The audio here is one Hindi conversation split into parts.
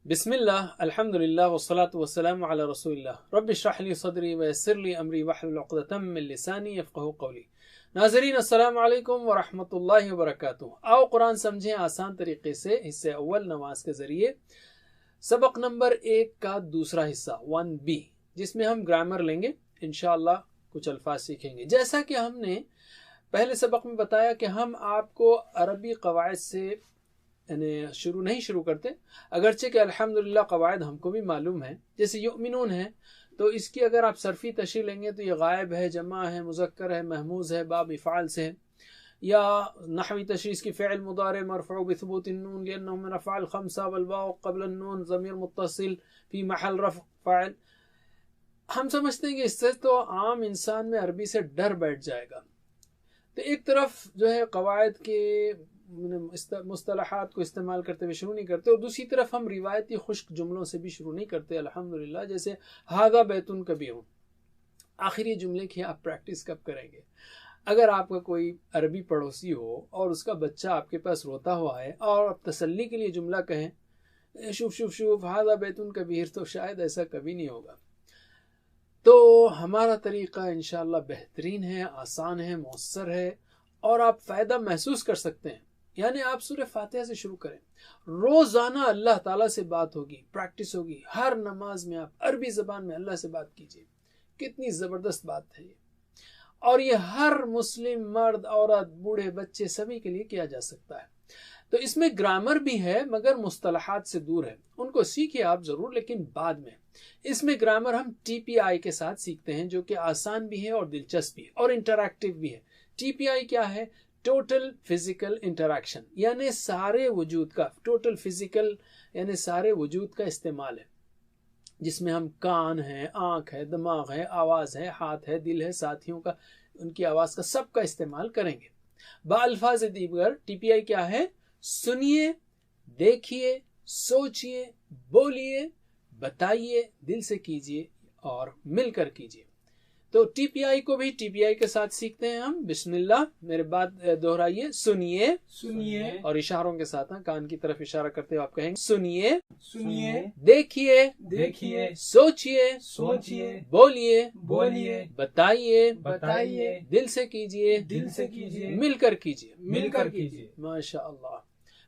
बिस्मिल्लाह अल्हम्दुलिल्लाह वस्सलातु वस्सलामु अला रसूलिल्लाह रब्बि इश्रह ली सदरी व यस्सिर ली अमरी वहलुल उक़दतम मिन लिसानी यफ़क़हू क़ौली। नाज़रीन अस्सलामु अलैकुम व रहमतुल्लाहि व बरकातुहू। आओ कुरान समझें आसान तरीके से। हिस्से अव्वल नमाज के ज़रिए सबक नंबर 1 का दूसरा हिस्सा 1B, जिसमें हम ग्रामर लेंगे, इंशाअल्लाह कुछ अल्फाज सीखेंगे। जैसा कि हमने पहले सबक में बताया कि हम आपको अरबी कवायद से यानी शुरू करते, अगरचे कि अल्हम्दुलिल्लाह कवायद हमको भी मालूम है। जैसे युमिनून है तो इसकी अगर आप सरफी तशरीह लेंगे तो ये गायब है, जमा है, मुज़क्कर है, महमूज है, बाब इफ़ाल से है। या नहवी तशरीह इसकी फ़िअल मुदारे मरफ़ू बिसुबूत नून लिअन्नहु मिन अफ़आल ख़म्सा वल वाव क़ब्ल नून ज़मीर मुत्तसिल फ़ी महल रफ़्अ फ़ाइल। हम समझते हैं कि इससे तो आम इंसान में अरबी से डर बैठ जाएगा। तो एक तरफ जो है कवायद के मुस्तलहात को इस्तेमाल करते हुए शुरू नहीं करते, और दूसरी तरफ हम रिवायती खुश्क जुमलों से भी शुरू नहीं करते अल्हम्दुलिल्लाह। जैसे हादा बैतुन कबीरुन, आखिरी जुमले की आप प्रैक्टिस कब करेंगे? अगर आपका कोई अरबी पड़ोसी हो और उसका बच्चा आपके पास रोता हुआ है और आप तसल्ली के लिए जुमला कहें शुफ शुफ शुफ हादा बैतुन कबीर, तो शायद ऐसा कभी नहीं होगा। तो हमारा तरीक़ा इंशाअल्लाह बेहतरीन है, आसान है, मौसर है और आप फ़ायदा महसूस कर सकते हैं। यानी आप सूरह फातिहा से शुरू करें, रोज़ाना अल्लाह ताला से बात होगी, प्रैक्टिस होगी। हर नमाज में आप अरबी ज़बान में अल्लाह से बात कीजिए। कितनी ज़बरदस्त बात है ये, और ये हर मुस्लिम मर्द, औरत, बूढ़े, बच्चे सभी के लिए किया जा सकता है। तो इसमें ग्रामर भी है मगर मुस्तलहात से दूर है, उनको सीखिए आप ज़रूर, लेकिन बाद में। इसमें ग्रामर हम TPI के साथ सीखते हैं, जो कि आसान भी है और दिलचस्प भी है और इंटरैक्टिव भी है। TPI क्या है? टोटल फिजिकल इंटरैक्शन, यानी सारे वजूद का, टोटल फिजिकल यानी सारे वजूद का इस्तेमाल है, जिसमें हम कान है, आँख है, दिमाग है, आवाज़ है, हाथ है, दिल है, साथियों का, उनकी आवाज़ का, सबका इस्तेमाल करेंगे। बाअल्फाज़ दीगर TPI क्या है? सुनिए, देखिए, सोचिए, बोलिए, बताइए, दिल से कीजिए और मिलकर कीजिए। तो TPI को भी TPI के साथ सीखते हैं हम। बिस्मिल्लाह, मेरे बाद दोहराइए, सुनिए सुनिए, और इशारों के साथ कान की तरफ इशारा करते हुए आप कहेंगे सुनिए, सुनिए, देखिए, देखिए, सोचिए, सोचिए, बोलिए, बोलिए, बताइए, बताइए, दिल से कीजिए, दिल से कीजिए, मिलकर कीजिए, मिलकर कीजिए। माशाअल्लाह।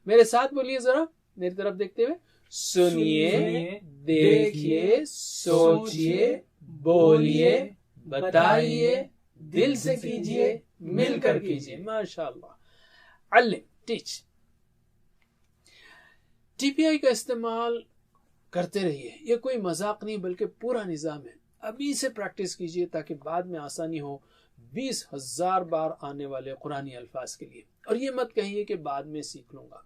मेरे साथ बोलिए जरा, मेरी तरफ देखते हुए, सुनिए, देखिए, सोचिए, बोलिए, बताइए, दिल से कीजिए, मिलकर कीजिए। माशाअल्लाह। अल्लिम, टीच। TPI का इस्तेमाल करते रहिए, ये कोई मजाक नहीं बल्कि पूरा निज़ाम है। अभी से प्रैक्टिस कीजिए ताकि बाद में आसानी हो 20,000 बार आने वाले कुरानी अल्फाज के लिए। और ये मत कहिए कि बाद में सीख लूँगा।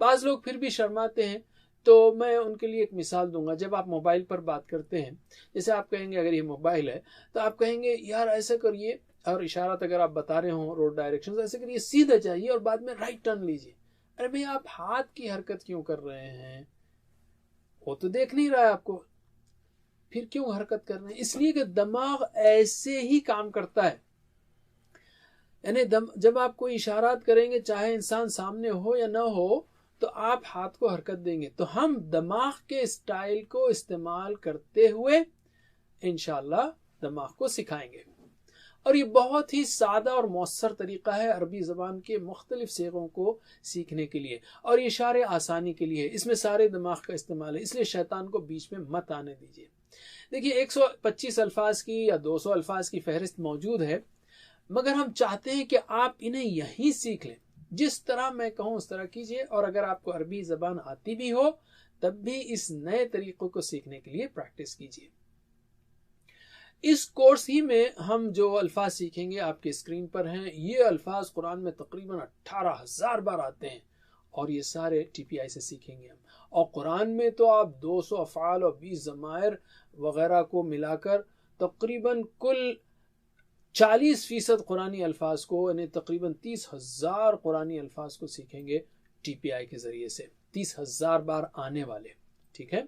बाज़ लोग फिर भी शर्माते हैं, तो मैं उनके लिए एक मिसाल दूंगा। जब आप मोबाइल पर बात करते हैं, जैसे आप कहेंगे, अगर ये मोबाइल है तो आप कहेंगे यार ऐसा करिए, और इशारा अगर आप बता रहे हो रोड डायरेक्शन, ऐसे करिए, सीधा जाइए और बाद में राइट टर्न लीजिए। अरे भाई, आप हाथ की हरकत क्यों कर रहे हैं? वो तो देख नहीं रहा है आपको, फिर क्यों हरकत कर रहे हैं? इसलिए कि दिमाग ऐसे ही काम करता है। यानी जब आप कोई इशारात करेंगे, चाहे इंसान सामने हो या ना हो, तो आप हाथ को हरकत देंगे। तो हम दिमाग के स्टाइल को इस्तेमाल करते हुए इंशाअल्लाह दिमाग को सिखाएंगे। और ये बहुत ही सादा और मौसर तरीका है अरबी ज़बान के मुख्तलिफ सेगों को सीखने के लिए, और ये इशारे आसानी के लिए। इसमें सारे दिमाग का इस्तेमाल है, इसलिए शैतान को बीच में मत आने दीजिए। देखिए, 125 अल्फाज की या 200 अल्फाज की फहरिस्त मौजूद है, मगर हम चाहते हैं कि आप इन्हें यहीं सीख लें। जिस तरह मैं कहूँ उस तरह कीजिए, और अगर आपको अरबी ज़बान आती भी हो तब भी इस नए तरीक़ों को सीखने के लिए प्रैक्टिस कीजिए। इस कोर्स ही में हम जो अल्फाज सीखेंगे आपके स्क्रीन पर हैं। ये अल्फाज कुरान में तकरीबन 18,000 बार आते हैं, और ये सारे TPI से सीखेंगे हम। और कुरान में तो आप 200 अफ़आल और 20 ज़मायर वगैरह को मिलाकर तकरीबन कुल 40% कुरानी अल्फाज को, यानी तकरीबन 30,000 कुरानी अल्फाज को सीखेंगे TPI के ज़रिए से, 30,000 बार आने वाले। ठीक है,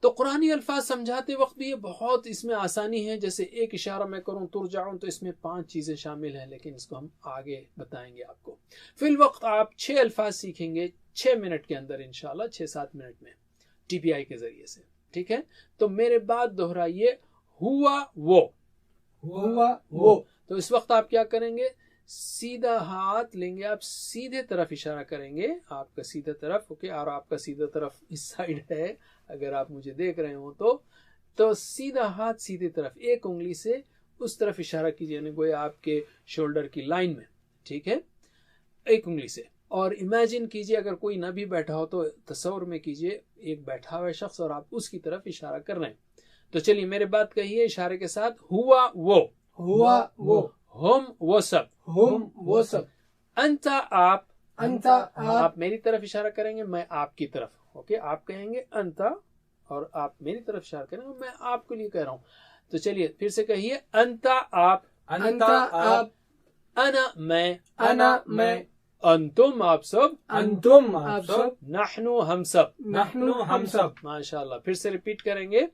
तो कुरानी अल्फाज समझाते वक्त भी ये बहुत इसमें आसानी है। जैसे एक इशारा मैं करूँ तुरजाऊं, तो इसमें 5 चीज़ें शामिल हैं, लेकिन इसको हम आगे बताएंगे आपको। फिल वक्त आप 6 अल्फाज सीखेंगे, 6 मिनट के अंदर इंशाल्लाह, 6-7 मिनट में टीपीआई के जरिए से। ठीक है, तो मेरे बाद दोहराइए हुआ वो। हुआ वो। तो इस वक्त आप क्या करेंगे, सीधा हाथ लेंगे, आप सीधे तरफ इशारा करेंगे, आपका सीधा तरफ, ओके, और आपका सीधा तरफ इस साइड है अगर आप मुझे देख रहे हो तो सीधा हाथ सीधे तरफ, एक उंगली से उस तरफ इशारा कीजिए, यानी गोया आपके शोल्डर की लाइन में। ठीक है, एक उंगली से। और इमेजिन कीजिए अगर कोई ना भी बैठा हो तो तस्वर में कीजिए एक बैठा हुआ शख्स और आप उसकी तरफ इशारा कर रहे हैं। तो चलिए मेरे बात कहिए इशारे के साथ, हुआ वो। हुआ वो। हम वो सब। हम वो सब। अंता आप। अंता आप मेरी तरफ इशारा करेंगे, मैं आपकी तरफ, ओके, आप कहेंगे अंता और आप मेरी तरफ इशारा करेंगे, मैं आपके लिए कह रहा हूं। तो चलिए फिर से कहिए, अंता आप। अंता आप। अना मैं। अना मैं। अंतुम आप सब। अंतुम आप सब। नहनु हम सब। नहनु हम सब। माशाल्लाह। फिर से रिपीट करेंगे,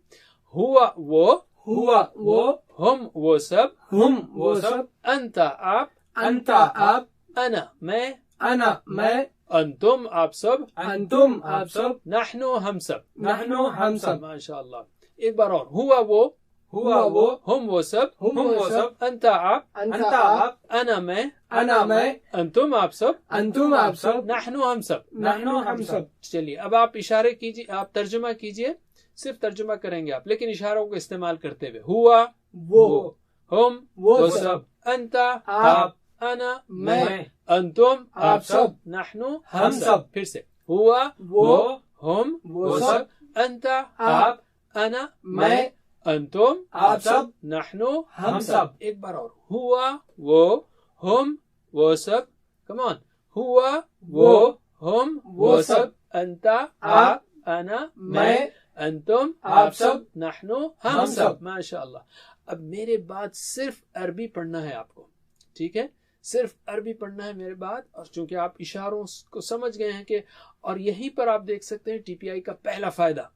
हुआ वो। हुआ वो। हम वो सब। हम वो सब। अंता आप। अंता आप। अना मैं। अना मैं। अंतुम आप सब। अंतुम आप सब। नहनु हम सब। नहनु हम सब। माशाल्लाह। एक बार और, हुआ वो। हुआ वो। हम वो सब। हम वो सब। अंता आप। अंता आप। अना मैं। अना मैं। अंतुम आप सब। अंतुम आप सब। नहनु हम सब। नहनु हम सब। चलिए अब आप इशारे कीजिए, आप तर्जुमा कीजिए, सिर्फ तर्जुमा करेंगे आप, लेकिन इशारों को इस्तेमाल करते हुए। हुआ वो। हम वो सब। अंता आप। अना मैं। अंतुम आप सब। नहनु हम सब। फिर से, हुआ वो। हम वो सब। अंता आप। अना मैं। अंतुम आप सब। नहनु हम सब। एक बार और, हुआ वो हम वो सब, कम ऑन, हुआ वो हम वो सब, अंता आप अना मैं अंतुम आप सब नहनु हम सब। माशाअल्लाह। अब मेरे बाद सिर्फ अरबी पढ़ना है आपको, ठीक है, सिर्फ अरबी पढ़ना है मेरे बाद। और चूंकि आप इशारों को समझ गए हैं कि, और यहीं पर आप देख सकते हैं टीपीआई का पहला फायदा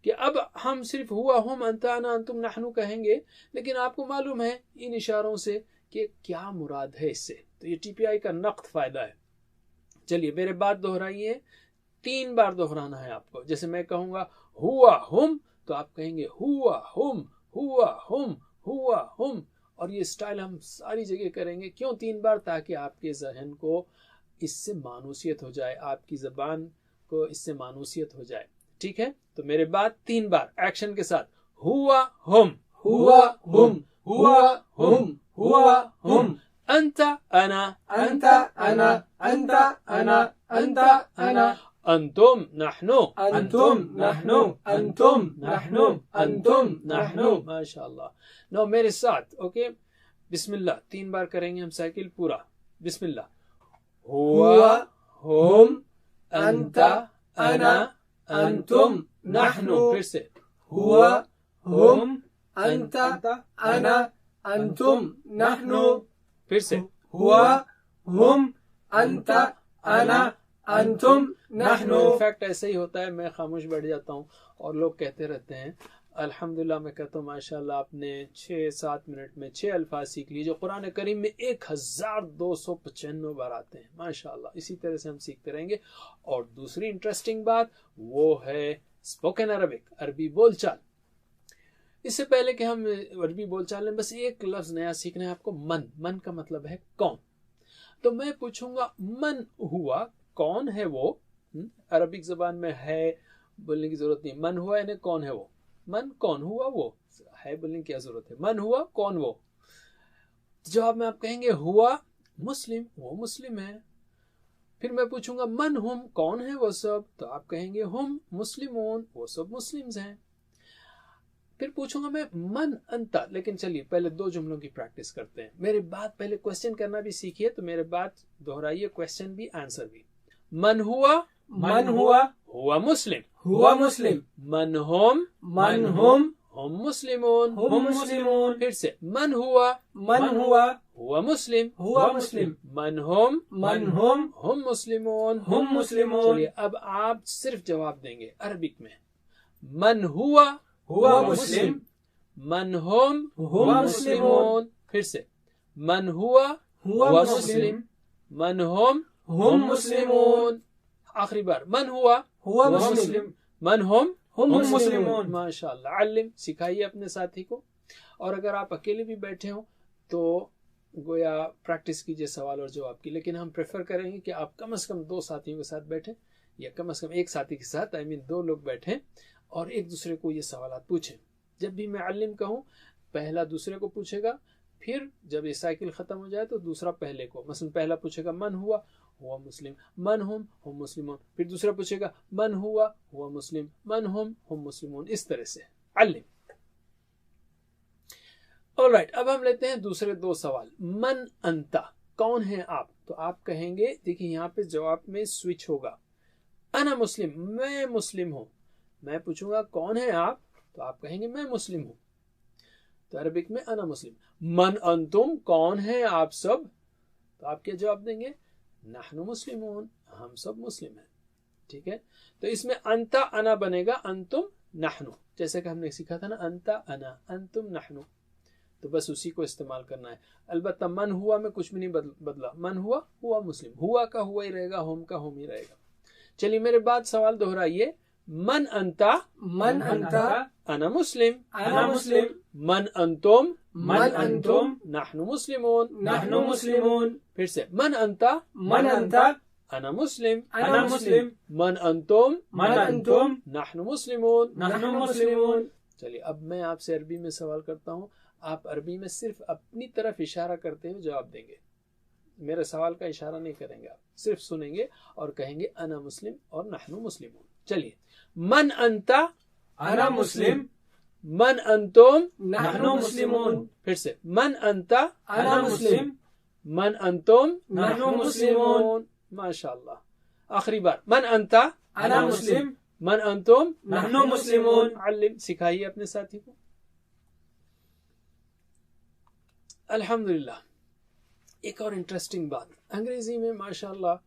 कि अब हम सिर्फ हुआ हम अंता अना अंतुम नहनु कहेंगे, लेकिन आपको मालूम है इन इशारों से कि क्या मुराद है इससे। तो ये टीपीआई का नक़्द फायदा है। चलिए मेरे बात दोहराइए, 3 बार दोहराना है आपको। जैसे मैं कहूंगा हुआ हम, तो आप कहेंगे हुआ हम, हुआ हम, हुआ हम। और ये स्टाइल हम सारी जगह करेंगे। क्यों 3 बार? ताकि आपके जहन को इससे मानूसियत हो जाए, आपकी जबान को इससे मानूसियत हो जाए। ठीक है, तो मेरे बाद 3 बार एक्शन के साथ, हुआ हम, हुआ हम, हुआ हम, हुआ हम, अंता अना, अंता अना, अंता अना, अंता अना, अंतुम नहनु, अंतुम नहनु, अंतुम नहनु, अंतुम नहनु। माशाअल्लाह। नो मेरे साथ, ओके, बिस्मिल्लाह 3 बार करेंगे हम साइकिल पूरा। बिस्मिल्लाह, हुआ हम, अंता अना, अंतुम नहनु। फिर से, हुआ हम, अंता अना, अंतुम नहनु। फिर से, हुआ हम, अंता अना, अंतुम नहनु। इनफैक्ट ऐसे ही होता है, मैं खामोश बैठ जाता हूँ और लोग कहते रहते हैं अल्हम्दुलिल्लाह। मैं कहता हूँ माशाल्लाह आपने 6-7 मिनट में 6 अल्फाज सीख लिए जो कुरान करीम में 1295 बार आते हैं। माशाल्लाह, इसी तरह से हम सीखते रहेंगे। और दूसरी इंटरेस्टिंग बात वो है स्पोकन अरबिक, अरबी बोलचाल। इससे पहले कि हम अरबी बोलचाल में बस एक लफ्ज नया सीखना है आपको, मन। मन का मतलब है कौन। तो मैं पूछूंगा मन हुआ, कौन है वो। अरबिक जबान में है बोलने की जरूरत नहीं, मन हुआ यानी कौन है वो। मन कौन हुआ वो है बोलने की क्या जरूरत है, मन हुआ कौन वो। जवाब में आप कहेंगे हुआ मुस्लिम, वो मुस्लिम है। फिर मैं पूछूंगा मन हम, कौन है वो सब, तो आप कहेंगे हम मुस्लिमून, वो सब मुस्लिम्स हैं। फिर पूछूंगा मैं मन अंता, लेकिन चलिए पहले 2 जुमलों की प्रैक्टिस करते हैं। मेरे बाद पहले क्वेश्चन करना भी सीखिए, तो मेरे बाद दोहराइए क्वेश्चन भी आंसर भी। मन हुआ, मन हुआ, हुआ मुस्लिम, हुआ मुस्लिम। मन हम, मन हम, हम मुस्लिमून, हम मुस्लिमून। फिर से, मन हुआ, मन हुआ, हुआ मुस्लिम, हुआ मुस्लिम। मन हम, मन हम मुस्लिमून, हम मुस्लिमून। चलिए अब आप सिर्फ जवाब देंगे अरबिक में। मन हुआ, हुआ मुस्लिम। मन हम, हुआ मुस्लिमून। फिर से, मन हुआ, हुआ मुस्लिम। मन हम हम मुस्लिमून। आखिरी बार, मन हुआ हुआ हुआ मुस्लिम मुस्लिम, मन हुम हम हम मुस्लिमून। मुस्लिमून। माशाअल्लाह। अल्लिम, सिखाइए अपने साथी को। और अगर आप अकेले भी बैठे हो तो गोया प्रैक्टिस कीजिए सवाल और जवाब की, लेकिन हम प्रेफर करेंगे कि आप कम से कम 2 साथियों के साथ बैठें, या कम से कम एक साथी के साथ, आई मीन 2 लोग बैठें और एक दूसरे को ये सवाल पूछें। जब भी मैं अल्लिम कहूँ, पहला दूसरे को पूछेगा, फिर जब ये साइकिल खत्म हो जाए तो दूसरा पहले को, मसलन पहला पूछेगा मन हुआ मुस्लिम, मन हुम मुस्लिमून, फिर दूसरा पूछेगा मन हुआ मुस्लिम, मन हुम मुस्लिमून, इस तरह से अल्लिम। ऑलराइट, अब हम लेते हैं दूसरे 2 सवाल। मन अंता, कौन है आप? तो आप कहेंगे, देखिए यहाँ पे जवाब में स्विच होगा, अना मुस्लिम, मैं मुस्लिम हूं। मैं पूछूंगा कौन है आप, तो आप कहेंगे मैं मुस्लिम हूं, तो अरबिक में अना मुस्लिम। मन अंतुम, कौन है आप सब, तो आप क्या जवाब देंगे? नहनु मुस्लिमून, हम सब मुस्लिम हैं। ठीक है, तो इसमें अंता अना बनेगा अंतुम नहनु, जैसे कि हमने सीखा था ना, अंता अना अंतुम नहनु, तो बस उसी को इस्तेमाल करना है। अलबत्ता मन हुआ में कुछ भी नहीं बदला, मन हुआ मुस्लिम, हुआ का हुआ ही रहेगा, होम का होम ही रहेगा। चलिए मेरे बाद सवाल दोहराइए। मन अंता, मन अंता, अना मुस्लिम, अना मुस्लिम, मन अंतुम, मन अंतुम, नहनु मुस्लिमून, नहनु मुस्लिमून। फिर से, मन अंता, मन अंता, अना मुस्लिम, अना मुस्लिम, मन अंतुम, मन अंतुम, नहनु मुस्लिमून। नहनु मुस्लिमून। चलिए अब मैं आपसे अरबी में सवाल करता हूँ, आप अरबी में सिर्फ अपनी तरफ इशारा करते हुए जवाब देंगे, मेरे सवाल का इशारा नहीं करेंगे, आप सिर्फ सुनेंगे और कहेंगे अना मुस्लिम और नहनु मुस्लिमून। चलिए, मन अंता, अना मुस्लिम, मन अंतुम, नहनु मुस्लिमून। फिर से, मन अंता, अना मुस्लिम, मन अंतुम, नहनु मुस्लिमून। माशाअल्लाह। आखिरी बार, मन अंता, अना मुस्लिम, मन अंतुम, नहनु मुस्लिमून। अल्लिम, सिखाइए अपने साथी को। अल्हम्दुलिल्लाह। एक और इंटरेस्टिंग बात, अंग्रेजी में माशाअल्लाह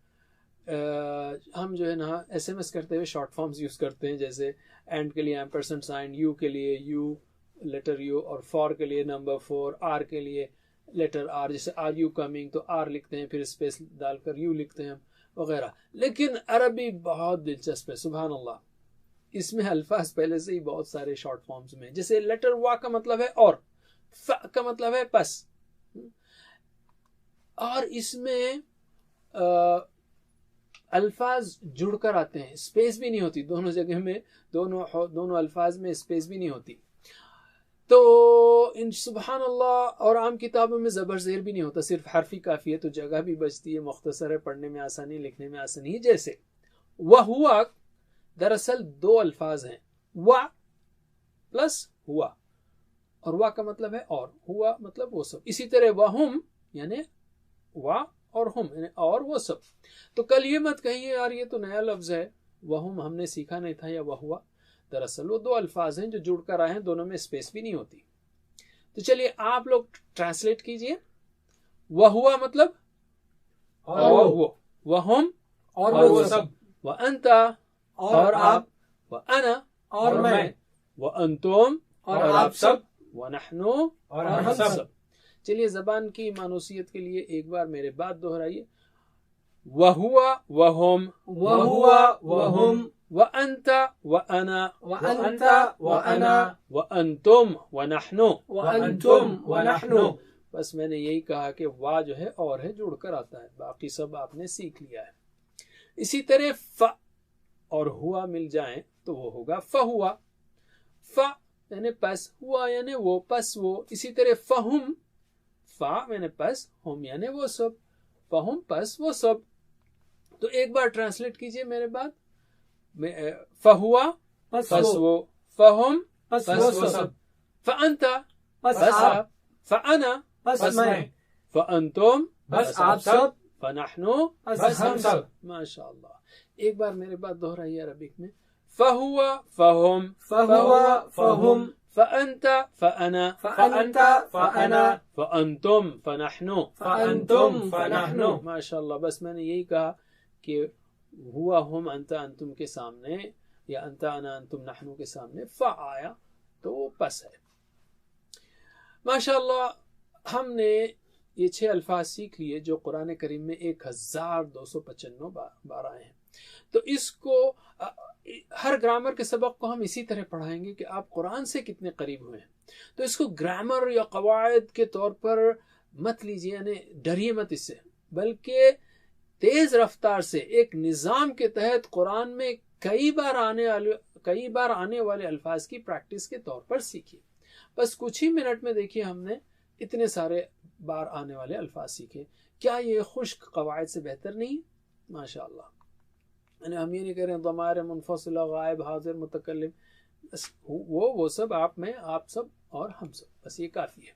हम जो है ना SMS करते हुए शॉर्ट फॉर्म्स यूज करते हैं, जैसे एंड के लिए एम्परसेंड साइन, यू के लिए यू, लेटर यू, और फॉर के लिए नंबर 4, आर के लिए लेटर आर, जैसे आर यू कमिंग तो आर लिखते हैं, फिर स्पेस डालकर यू लिखते हैं वगैरह। लेकिन अरबी बहुत दिलचस्प है, सुभान अल्लाह। इसमें अल्फाज पहले से ही बहुत सारे शॉर्ट फॉर्म्स में, जैसे लेटर वा का मतलब है और, फ का मतलब है पस, और इसमें अल्फाज जुड़कर आते हैं, स्पेस भी नहीं होती दोनों जगह में, दोनों अल्फाज में स्पेस भी नहीं होती। तो इन सुभान अल्लाह, और आम किताबों में ज़बर ज़ेर भी नहीं होता, सिर्फ हरफी काफ़ी है, तो जगह भी बचती है, मुख्तसर है, पढ़ने में आसानी, लिखने में आसानी है। जैसे वह हुआ, दरअसल 2 अल्फाज हैं, वा प्लस हुआ, और वा का मतलब है और, हुआ मतलब वो सब। इसी तरह वहुम यानी वा और हुम यानी और वो सब। तो कल ये मत कहिए यार ये तो नया लफ्ज है, वहुम हमने सीखा नहीं था, या वह हुआ, दरअसल वो 2 अल्फाज हैं जो जुड़कर आए हैं, दोनों में स्पेस भी नहीं होती। तो चलिए आप लोग ट्रांसलेट कीजिए। वह हुआ मतलब और वो, वहुम और वो सब, वह अंता और आप, वह अना और मैं, वह अंतुम और आप सब, वह नहनु और हम सब। चलिए ज़बान की मानूसियत के लिए एक बार मेरे बात दोहराइए। वह हुआ वहुम, वह हुआ वहुम, वह अंता वह अना, वह अंता वह अना, वह अंतुम वह नहनु, वह अंतुम वह नहनु। बस मैंने यही कहा कि वाह जो है और है, जुड़कर आता है, बाकी सब आपने सीख लिया है। इसी तरह फ और हुआ मिल जाए तो वो होगा फहुआ, फ यानी पस, हुआ यानी वो, पस वो। इसी तरह फहुम, फा यानी पस, हुम यानी वो सब, फहुम पस वो सब। तो एक बार ट्रांसलेट कीजिए मेरे बाद। फहुआ पस पस वो, वो, फहुम पस पस वो वो सब, सब, फअंता पस पस आप, आप, फअना पस मैं, फअंतुम बस आप सब, फनहनु बस हम सब। माशाअल्लाह। एक बार मेरे बात दोहराइए अरबिक में। फहुआ फहुम, फहुआ फहुम, फअंता फअना, फअंता फअना, फअंतुम फनहनु, फअंतुम फनहनु। माशाअल्लाह। बस मैंने यही कहा कि हुआ हुम अंता अंतुम के सामने, या अंता अना अंतुम नहनु के सामने फ आया तो वो पस है। माशाअल्लाह हमने ये 6 अल्फाज सीख लिए जो कुरान करीम में 1295 बार आए हैं। तो इसको हर ग्रामर के सबक को हम इसी तरह पढ़ाएंगे कि आप कुरान से कितने करीब हुए हैं। तो इसको ग्रामर या कवायद के तौर पर मत लीजिए, यानी डरिए मत इससे, बल्कि तेज रफ्तार से एक निज़ाम के तहत कुरान में कई बार आने वाले अल्फाज की प्रैक्टिस के तौर पर सीखिए। बस कुछ ही मिनट में देखिए हमने इतने सारे बार आने वाले अल्फाज सीखे। क्या ये खुश्क कवायद से बेहतर नहीं? माशाअल्लाह। यानी हम ये नहीं कह रहे हैं दमायर मुनफसिला गायब हाजिर मुतकल्लिम, वो सब आप में, आप सब और हम सब, बस ये काफ़ी है।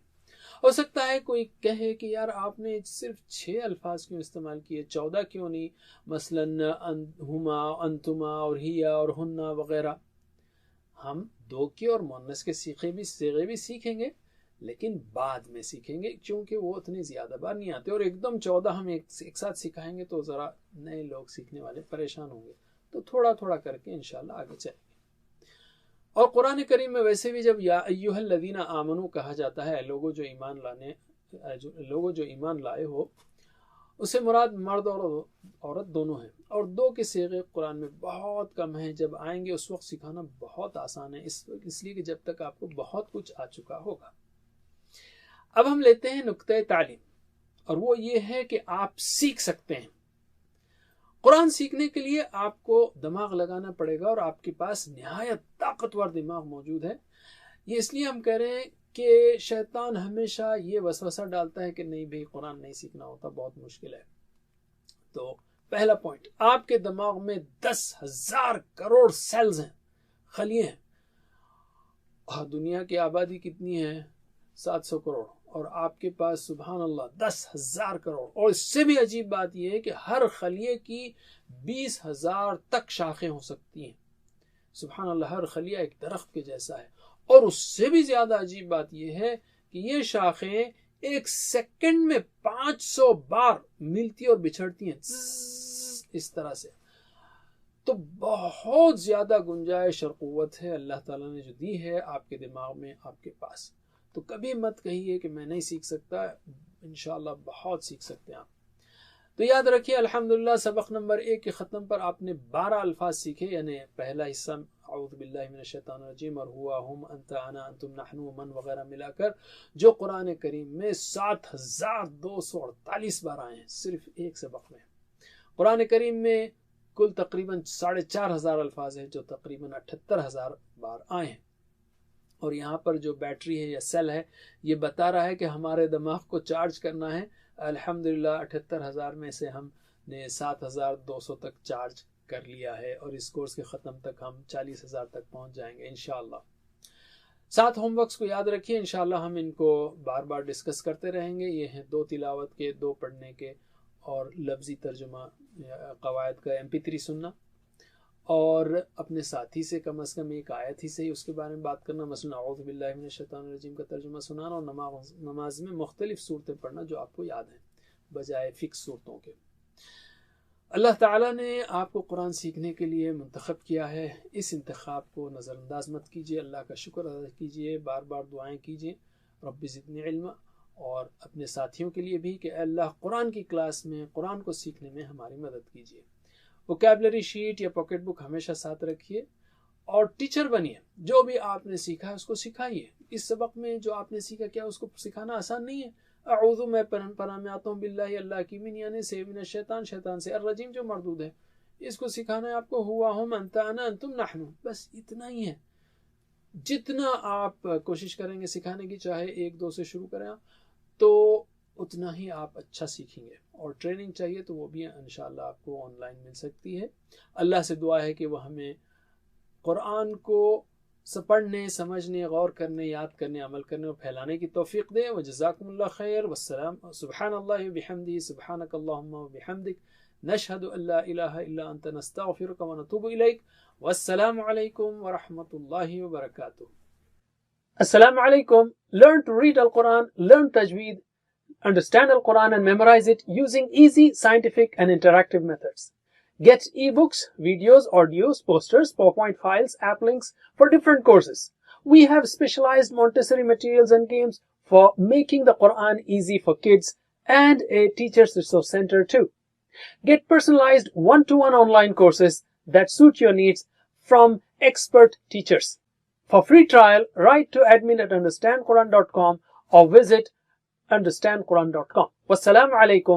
हो सकता है कोई कहे कि यार आपने सिर्फ 6 अल्फाज क्यों इस्तेमाल किए, 14 क्यों नहीं, मसलन हुमा, अंतुमा और हिया और हुन्ना वगैरह। हम 2 के और मुन्नस के सीखे भी सीखेंगे, लेकिन बाद में सीखेंगे, क्योंकि वो उतनी ज़्यादा बार नहीं आते। और एकदम 14 हम एक साथ सिखाएंगे तो ज़रा नए लोग सीखने वाले परेशान होंगे। तो थोड़ा थोड़ा करके इंशाल्लाह आगे चलेंगे। और कुरान करीम में वैसे भी जब या अय्युहल्लज़ीना आमनू कहा जाता है, लोगों जो ईमान लाए हो, उससे मुराद मर्द और औरत दोनों हैं। और 2 के सीगे कुरान में बहुत कम हैं। जब आएंगे उस वक्त सिखाना बहुत आसान है, इसलिए कि जब तक आपको बहुत कुछ आ चुका होगा। अब हम लेते हैं नुक्ते तालीम, और वो ये है कि आप सीख सकते हैं। कुरान सीखने के लिए आपको दिमाग लगाना पड़ेगा, और आपके पास निहायत ताकतवर दिमाग मौजूद है। ये इसलिए हम कह रहे हैं कि शैतान हमेशा ये वसवसा डालता है कि नहीं भाई कुरान नहीं सीखना होता, बहुत मुश्किल है। तो पहला पॉइंट, आपके दिमाग में 10,000 करोड़ सेल्स हैं, खलिए हैं। दुनिया की आबादी कितनी है? 700 करोड़, और आपके पास सुभान अल्लाह 10,000 करोड़। और इससे भी अजीब बात यह है कि हर खलिए की 20,000 तक शाखें हो सकती हैं। सुभान अल्लाह, हर खलिया एक दरख्त के जैसा है। और उससे भी ज्यादा अजीब बात यह है कि ये शाखें एक सेकंड में 500 बार मिलती और बिछड़ती हैं, इस तरह से। तो बहुत ज्यादा गुंजाइश और कुव्वत है अल्लाह ताला ने जो दी है आपके दिमाग में, आपके पास। तो कभी मत कहिए कि मैं नहीं सीख सकता, इंशाअल्लाह बहुत सीख सकते हैं आप। तो याद रखिए, अल्हम्दुलिल्लाह सबक नंबर 1 के ख़त्म पर आपने 12 अल्फाज सीखे, यानी पहला हिस्सा औज़ु बिल्लाहि मिनश शैतानिर रजीम और हुआ, हुम, अंता, अना, अंतुम, नहनु, मन वगैरह मिलाकर जो कुरान करीम में 7,248 बार आए हैं सिर्फ एक सबक में। कुरान करीम में कुल तकरीबन 4,500 अल्फाज हैं जो तकरीबन 78,000 बार आए हैं। और यहाँ पर जो बैटरी है या सेल है, ये बता रहा है कि हमारे दिमाग को चार्ज करना है। अल्हम्दुलिल्लाह 78,000 में से हमने 7,200 तक चार्ज कर लिया है, और इस कोर्स के ख़त्म तक हम 40,000 तक पहुँच जाएंगे इंशाअल्लाह। 7 होमवर्क्स को याद रखिए, इंशाअल्लाह हम इनको बार बार डिस्कस करते रहेंगे। ये हैं 2 तिलावत के, 2 पढ़ने के, और लफ्ज़ी तर्जुमा कवायद का MP3 सुनना, और अपने साथी से कम से कम एक आयत ही सही उसके बारे में बात करना, मसलन औज़ु बिल्लाहि मिनश शैतानिर रजीम का तर्जुमा सुनाना, और नमाज में मुख्तलिफ सूरतें पढ़ना जो आपको याद हैं बजाय फिक्स सूरतों के। अल्लाह ताला ने आपको कुरान सीखने के लिए मुंतखब किया है, इस इंतखाब को नज़रअंदाज मत कीजिए। अल्लाह का शुक्र अदा कीजिए, बार बार दुआएं कीजिए, रब्बी ज़िदनी इल्मा। और अपने साथियों के लिए भी कि अल्लाह कुरान की क्लास में कुरान को सीखने में हमारी मदद कीजिए। वोकैबुलरी शीट या पॉकेट बुक हमेशा साथ रखिए, और टीचर बनिए। जो भी आपने सीखा है उसको सिखाइए। इस सबक में जो आपने सीखा, क्या उसको सिखाना आसान नहीं है? अऊज़ु, मैं पनाह में आता हूँ बिल्लाहि, अल्लाह की, मिन यानी से, मिनश शैतान, शैतान से, अर्रजीम जो मरदूद है, इसको सिखाना है आपको। हुआ, हुम, अंता, अना, अंतुम, नहनु, बस इतना ही है। जितना आप कोशिश करेंगे सिखाने की, चाहे 1-2 से शुरू करें आप, तो उतना ही आप अच्छा सीखेंगे। और ट्रेनिंग चाहिए तो वो भी इंशाअल्लाह आपको ऑनलाइन मिल सकती है। अल्लाह से दुआ है कि वह हमें कुरान को पढ़ने, समझने, गौर करने, याद करने, अमल करने और फैलाने की तौफीक दे। व जज़ाकुमुल्लाह खैर। वस्सलाम। सुब्हानल्लाहि व बिहम्दिही, सुब्हानकल्लाहुम्मा व बिहम्दिक, नशहदु अल्ला इलाहा इल्ला अंता, नस्तगफिरुका व नतूबु इलैक। वस्सलामु अलैकुम व रहमतुल्लाहि व बरकातुहू। Assalamu alaikum. Learn to read Al-Quran, learn tajweed, understand Al-Quran and memorize it using easy, scientific and interactive methods. Get ebooks, videos, audios, posters, PowerPoint files, app links for different courses. We have specialized Montessori materials and games for making the Quran easy for kids, and a teacher's resource center too. Get personalized one-to-one online courses that suit your needs from expert teachers. For free trial, write to admin@understandquran.com or visit understandquran.com. Wassalamu alaikum